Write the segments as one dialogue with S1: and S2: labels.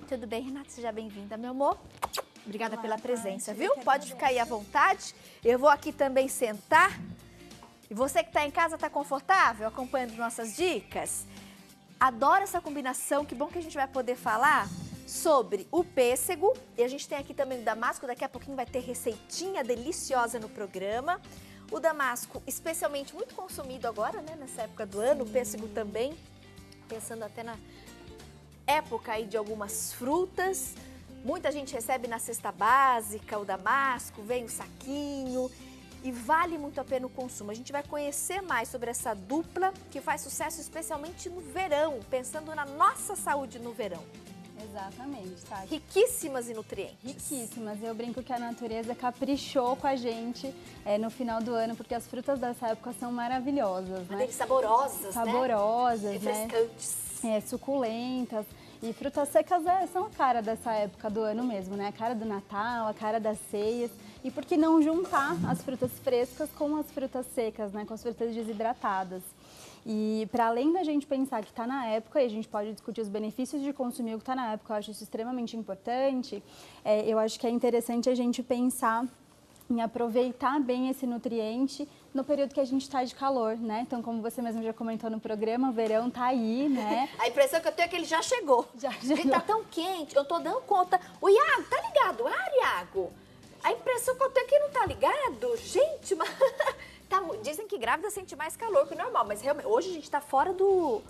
S1: Tudo bem, Renata? Seja bem-vinda, meu amor. Obrigada
S2: Olá,
S1: pela presença,
S2: Tati.
S1: viu? Pode ficar aí à vontade. Eu vou aqui também sentar. E você que está em casa, está confortável acompanhando nossas dicas? Adoro essa combinação, que bom que a gente vai poder falar sobre o pêssego. E a gente tem aqui também o damasco, daqui a pouquinho vai ter receitinha deliciosa no programa. O damasco, especialmente muito consumido agora, né, nessa época do ano, o pêssego também, pensando até na época aí de algumas frutas. Muita gente recebe na cesta básica o damasco, vem o saquinho e vale muito a pena o consumo. A gente vai conhecer mais sobre essa dupla que faz sucesso especialmente no verão, pensando na nossa saúde no verão.
S2: Exatamente, tá?
S1: Riquíssimas em nutrientes.
S2: Riquíssimas. Eu brinco que a natureza caprichou com a gente no final do ano, porque as frutas dessa época são maravilhosas, né?
S1: Saborosas,
S2: Saborosas,
S1: né? Refrescantes.
S2: Suculentas. E frutas secas são a cara dessa época do ano mesmo, né? A cara do Natal, a cara das ceias. E por que não juntar as frutas frescas com as frutas secas, né? Com as frutas desidratadas. E para além da gente pensar que está na época, e a gente pode discutir os benefícios de consumir o que está na época, eu acho isso extremamente importante, eu acho que é interessante a gente pensar em aproveitar bem esse nutriente no período que a gente está de calor, né? Então, como você mesmo já comentou no programa, o verão tá aí, né?
S1: A impressão que eu tenho é que ele já chegou. Ele tá tão quente, eu tô dando conta. O Iago, tá ligado? Iago. A impressão que eu tenho é que ele não tá ligado. Gente, mas... Dizem que grávida sente mais calor que o normal, mas realmente hoje a gente tá fora do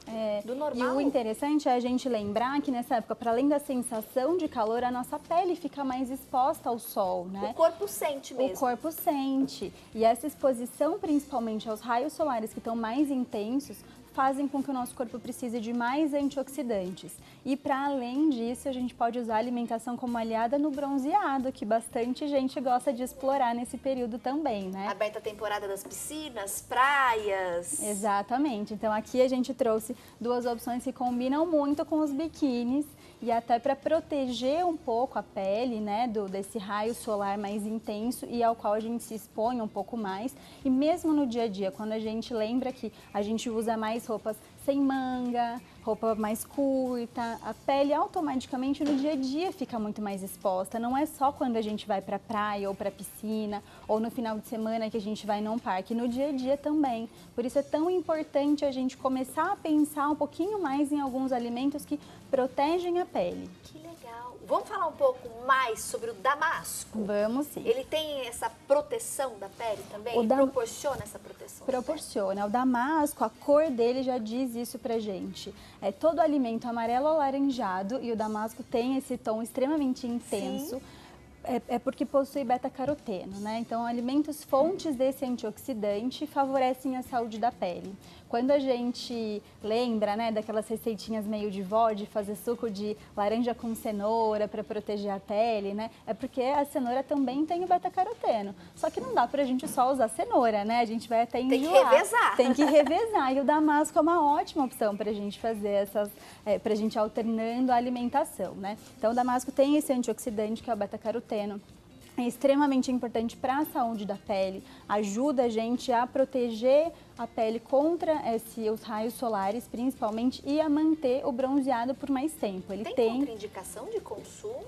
S1: normal.
S2: E o interessante é a gente lembrar que nessa época, para além da sensação de calor, a nossa pele fica mais exposta ao sol, né?
S1: O corpo sente mesmo.
S2: O corpo sente. E essa exposição, principalmente aos raios solares que estão mais intensos, fazem com que o nosso corpo precise de mais antioxidantes. E para além disso, a gente pode usar a alimentação como aliada no bronzeado, que bastante gente gosta de explorar nesse período também, né?
S1: Aberta a temporada das piscinas, praias.
S2: Exatamente. Então aqui a gente trouxe duas opções que combinam muito com os biquínis e até para proteger um pouco a pele, né, desse raio solar mais intenso e ao qual a gente se expõe um pouco mais. E mesmo no dia a dia, quando a gente lembra que a gente usa mais roupas sem manga, roupa mais curta, a pele automaticamente no dia a dia fica muito mais exposta. Não é só quando a gente vai para a praia ou para a piscina ou no final de semana que a gente vai num parque, no dia a dia também. Por isso é tão importante a gente começar a pensar um pouquinho mais em alguns alimentos que protegem a pele.
S1: Que legal. Vamos falar um pouco mais sobre o damasco?
S2: Vamos sim.
S1: Ele tem essa proteção da pele também? Ele proporciona essa proteção?
S2: Proporciona. O damasco, a cor dele já diz isso pra gente. É todo alimento amarelo alaranjado e o damasco tem esse tom extremamente intenso.
S1: Sim.
S2: É porque possui beta-caroteno, né? Então, alimentos fontes desse antioxidante favorecem a saúde da pele. Quando a gente lembra, né, daquelas receitinhas meio de vó, de fazer suco de laranja com cenoura para proteger a pele, né? É porque a cenoura também tem o beta-caroteno. Só que não dá pra gente só usar cenoura, né? A gente vai até enjoar.
S1: Tem que revezar.
S2: Tem que revezar. E o damasco é uma ótima opção pra gente fazer pra gente alternando a alimentação, né? Então, o damasco tem esse antioxidante que é o beta-caroteno. É extremamente importante para a saúde da pele, ajuda a gente a proteger a pele contra os raios solares, principalmente, e a manter o bronzeado por mais tempo. Ele
S1: tem contraindicação de consumo?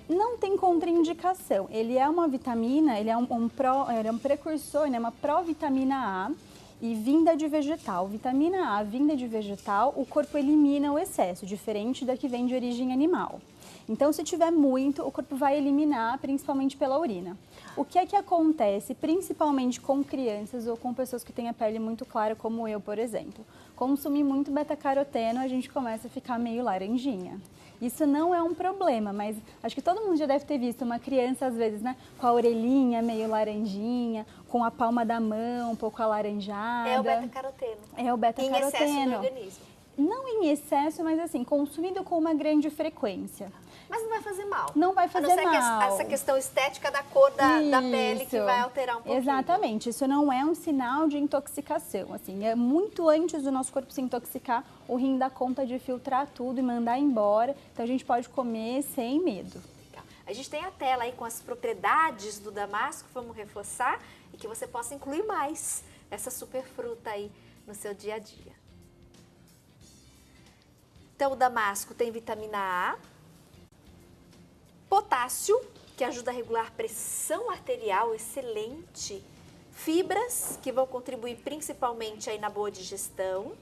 S2: Não tem contraindicação. Ele é uma vitamina, ele é um precursor, né, uma provitamina A. E vinda de vegetal. Vitamina A, vinda de vegetal, o corpo elimina o excesso, diferente da que vem de origem animal. Então, se tiver muito, o corpo vai eliminar, principalmente pela urina. O que é que acontece, principalmente com crianças ou com pessoas que têm a pele muito clara, como eu, por exemplo? Consumir muito beta-caroteno, a gente começa a ficar meio laranjinha. Isso não é um problema, mas acho que todo mundo já deve ter visto uma criança, às vezes, né, com a orelhinha meio laranjinha, com a palma da mão um pouco alaranjada.
S1: É o beta-caroteno.
S2: É o beta-caroteno.
S1: Em excesso no organismo.
S2: Não em excesso, mas assim, consumido com uma grande frequência.
S1: Mas não vai fazer mal.
S2: Não vai fazer mal.
S1: A não ser essa questão estética da cor da pele que vai alterar um pouquinho.
S2: Exatamente. Isso não é um sinal de intoxicação. Assim, é muito antes do nosso corpo se intoxicar, o rim dá conta de filtrar tudo e mandar embora. Então, a gente pode comer sem medo.
S1: Legal. A gente tem a tela aí com as propriedades do damasco, vamos reforçar, e que você possa incluir mais essa super fruta aí no seu dia a dia. Então, o damasco tem vitamina A, Potássio, que ajuda a regular pressão arterial, excelente. Fibras, que vão contribuir principalmente aí na boa digestão.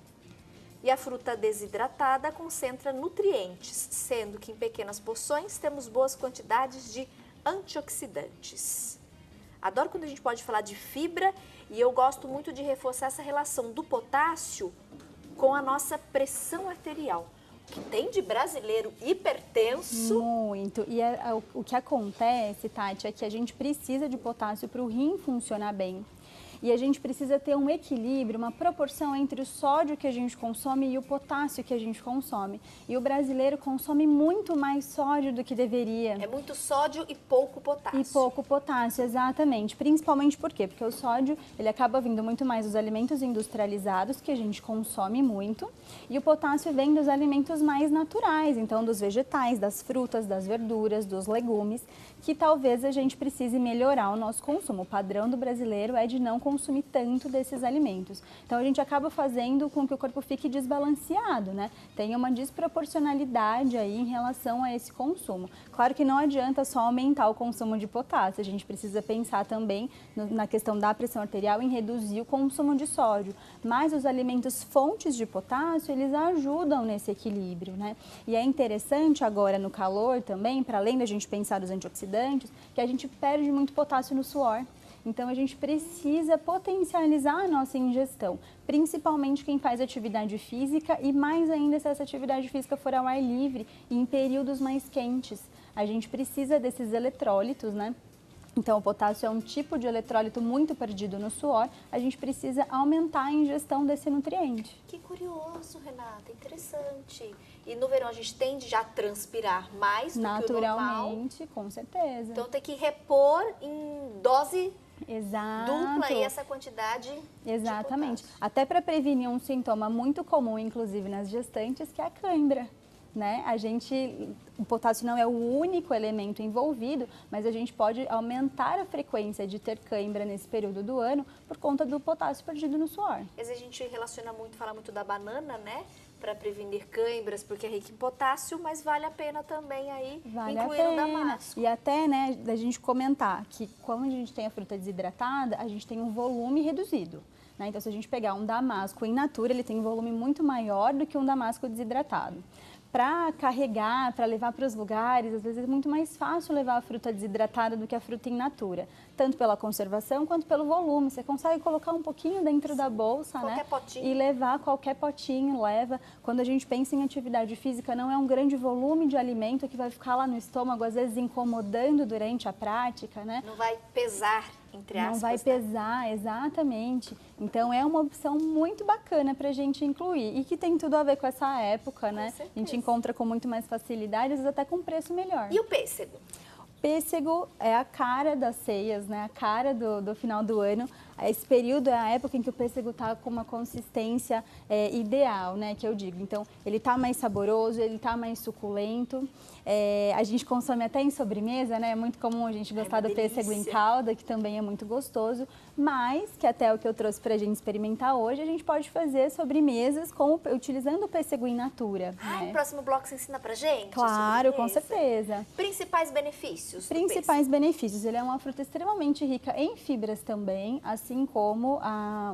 S1: E a fruta desidratada concentra nutrientes, sendo que em pequenas porções temos boas quantidades de antioxidantes. Adoro quando a gente pode falar de fibra e eu gosto muito de reforçar essa relação do potássio com a nossa pressão arterial. O que tem de brasileiro hipertenso?
S2: Muito. E o que acontece, Tati, é que a gente precisa de potássio para o rim funcionar bem. E a gente precisa ter um equilíbrio, uma proporção entre o sódio que a gente consome e o potássio que a gente consome. E o brasileiro consome muito mais sódio do que deveria.
S1: É muito sódio e pouco potássio.
S2: E pouco potássio, exatamente. Principalmente por quê? Porque o sódio, ele acaba vindo muito mais dos alimentos industrializados, que a gente consome muito, e o potássio vem dos alimentos mais naturais, então dos vegetais, das frutas, das verduras, dos legumes, que talvez a gente precise melhorar o nosso consumo. O padrão do brasileiro é de não consumir tanto desses alimentos. Então a gente acaba fazendo com que o corpo fique desbalanceado, né? Tem uma desproporcionalidade aí em relação a esse consumo. Claro que não adianta só aumentar o consumo de potássio, a gente precisa pensar também na questão da pressão arterial em reduzir o consumo de sódio. Mas os alimentos fontes de potássio, eles ajudam nesse equilíbrio, né? E é interessante agora no calor também, para além da gente pensar nos antioxidantes, que a gente perde muito potássio no suor. Então, a gente precisa potencializar a nossa ingestão, principalmente quem faz atividade física e mais ainda se essa atividade física for ao ar livre e em períodos mais quentes. A gente precisa desses eletrólitos, né? Então, o potássio é um tipo de eletrólito muito perdido no suor, a gente precisa aumentar a ingestão desse nutriente.
S1: Que curioso, Renata, interessante. E no verão a gente tende já a transpirar mais do que o normal.
S2: Naturalmente, com certeza.
S1: Então tem que repor em dose
S2: Exato.
S1: dupla aí essa quantidade.
S2: Exatamente.
S1: De potássio.
S2: Até para prevenir um sintoma muito comum, inclusive nas gestantes, que é a cãibra. Né? O potássio não é o único elemento envolvido, mas a gente pode aumentar a frequência de ter cãibra nesse período do ano por conta do potássio perdido no suor.
S1: Às vezes a gente relaciona muito, fala muito da banana, né? Para prevenir cãibras, porque é rica em potássio, mas vale a pena também aí incluir o damasco.
S2: E até, né, da gente comentar que quando a gente tem a fruta desidratada, a gente tem um volume reduzido. Né? Então, se a gente pegar um damasco in natura, ele tem um volume muito maior do que um damasco desidratado. Para carregar, para levar para os lugares, às vezes é muito mais fácil levar a fruta desidratada do que a fruta in natura. Tanto pela conservação quanto pelo volume. Você consegue colocar um pouquinho dentro da bolsa,
S1: qualquer
S2: né?
S1: potinho.
S2: E levar qualquer potinho, leva. Quando a gente pensa em atividade física, não é um grande volume de alimento que vai ficar lá no estômago, às vezes incomodando durante a prática, né?
S1: Não vai pesar, entre aspas.
S2: Não vai pesar, exatamente. Então é uma opção muito bacana para a gente incluir e que tem tudo a ver com essa época, né? A gente encontra com muito mais facilidade, às vezes até com preço melhor.
S1: E o pêssego?
S2: Pêssego é a cara das ceias, né? A cara do final do ano. Esse período é a época em que o pêssego está com uma consistência ideal, né? Que eu digo. Então, ele está mais saboroso, ele está mais suculento. A gente consome até em sobremesa, né? É muito comum a gente gostar do pêssego em calda, que também é muito gostoso. Mas, que até o que eu trouxe para a gente experimentar hoje, a gente pode fazer sobremesas utilizando o pêssego in natura.
S1: Ah,
S2: né?
S1: no próximo bloco você ensina pra gente?
S2: Claro, com certeza.
S1: Principais benefícios do
S2: Principais benefícios. Ele é uma fruta extremamente rica em fibras também, assim como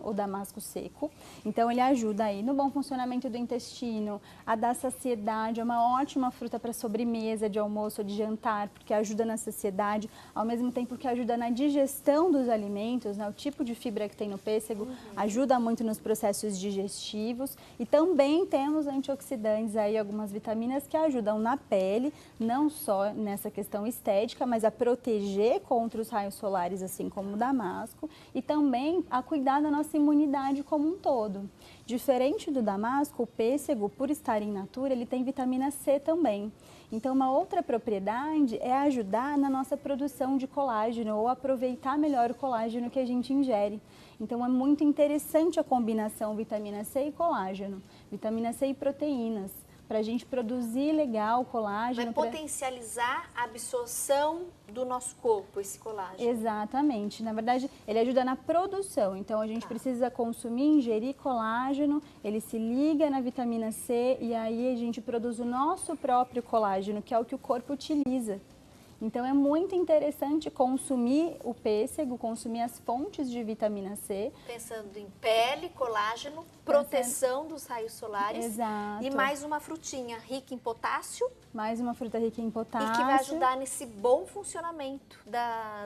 S2: o damasco seco. Então, ele ajuda aí no bom funcionamento do intestino, a dar saciedade. É uma ótima fruta para sobremesa, de almoço ou de jantar, porque ajuda na saciedade, ao mesmo tempo que ajuda na digestão dos alimentos, né? O tipo de fibra que tem no pêssego ajuda muito nos processos digestivos. E também temos antioxidantes aí, algumas vitaminas que ajudam na pele, não só nessa questão estética, mas a proteger contra os raios solares, assim como o damasco, e também a cuidar da nossa imunidade como um todo. Diferente do damasco, o pêssego, por estar in natura, ele tem vitamina C também. Então, uma outra propriedade é ajudar na nossa produção de colágeno ou aproveitar melhor o colágeno que a gente ingere. Então, é muito interessante a combinação vitamina C e colágeno, vitamina C e proteínas, para a gente produzir legal o colágeno.
S1: Vai potencializar a absorção do nosso corpo, esse colágeno.
S2: Exatamente. Na verdade, ele ajuda na produção. Então, a gente precisa consumir, ingerir colágeno, ele se liga na vitamina C e aí a gente produz o nosso próprio colágeno, que é o que o corpo utiliza. Então é muito interessante consumir o pêssego, consumir as fontes de vitamina C.
S1: Pensando em pele, colágeno, proteção dos raios solares.
S2: Exato.
S1: E mais uma frutinha rica em potássio.
S2: Mais uma fruta rica em potássio.
S1: E que vai ajudar nesse bom funcionamento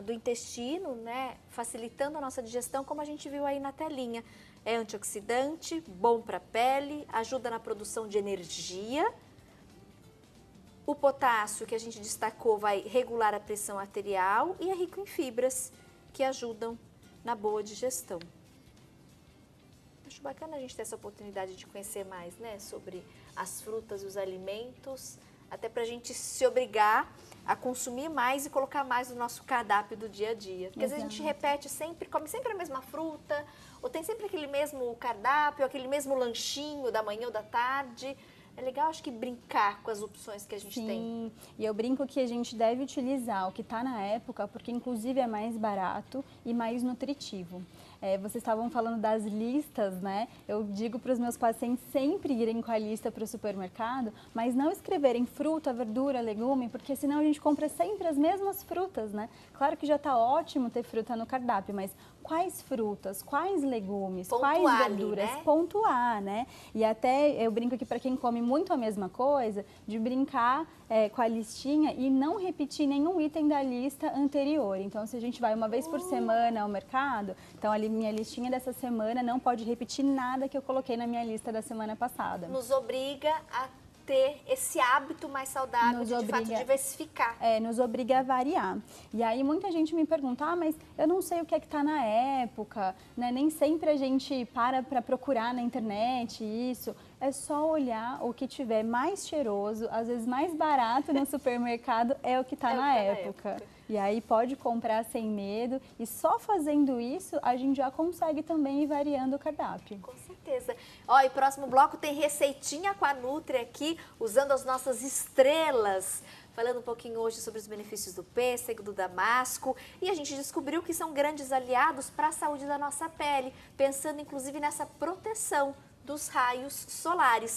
S1: do intestino, né? Facilitando a nossa digestão, como a gente viu aí na telinha. É antioxidante, bom para a pele, ajuda na produção de energia. O potássio que a gente destacou vai regular a pressão arterial e é rico em fibras que ajudam na boa digestão. Acho bacana a gente ter essa oportunidade de conhecer mais, né, sobre as frutas e os alimentos, até para a gente se obrigar a consumir mais e colocar mais no nosso cardápio do dia a dia. Porque às vezes a gente repete sempre, come sempre a mesma fruta, ou tem sempre aquele mesmo cardápio, aquele mesmo lanchinho da manhã ou da tarde. É legal, acho que, brincar com as opções que a gente tem.
S2: Sim, e eu brinco que a gente deve utilizar o que está na época, porque inclusive é mais barato e mais nutritivo. Vocês estavam falando das listas, né? Eu digo para os meus pacientes sempre irem com a lista para o supermercado, mas não escreverem fruta, verdura, legume, porque senão a gente compra sempre as mesmas frutas, né? Claro que já está ótimo ter fruta no cardápio, mas quais frutas, quais legumes,
S1: pontuar
S2: quais verduras,
S1: ali, né?
S2: Pontuar, né? E até eu brinco que para quem come muito a mesma coisa, de brincar com a listinha e não repetir nenhum item da lista anterior. Então, se a gente vai uma vez por semana ao mercado, então ali minha listinha dessa semana não pode repetir nada que eu coloquei na minha lista da semana passada.
S1: Nos obriga a ter esse hábito mais saudável de fato diversificar.
S2: Nos obriga a variar. E aí muita gente me pergunta, mas eu não sei o que é que está na época, né? Nem sempre a gente para procurar na internet isso. É só olhar o que tiver mais cheiroso, às vezes mais barato no supermercado, é o que está na época. E aí pode comprar sem medo e só fazendo isso a gente já consegue também ir variando o cardápio.
S1: Com certeza. Ó, e próximo bloco tem receitinha com a Nutri aqui, usando as nossas estrelas. Falando um pouquinho hoje sobre os benefícios do pêssego, do damasco. E a gente descobriu que são grandes aliados para a saúde da nossa pele, pensando inclusive nessa proteção dos raios solares.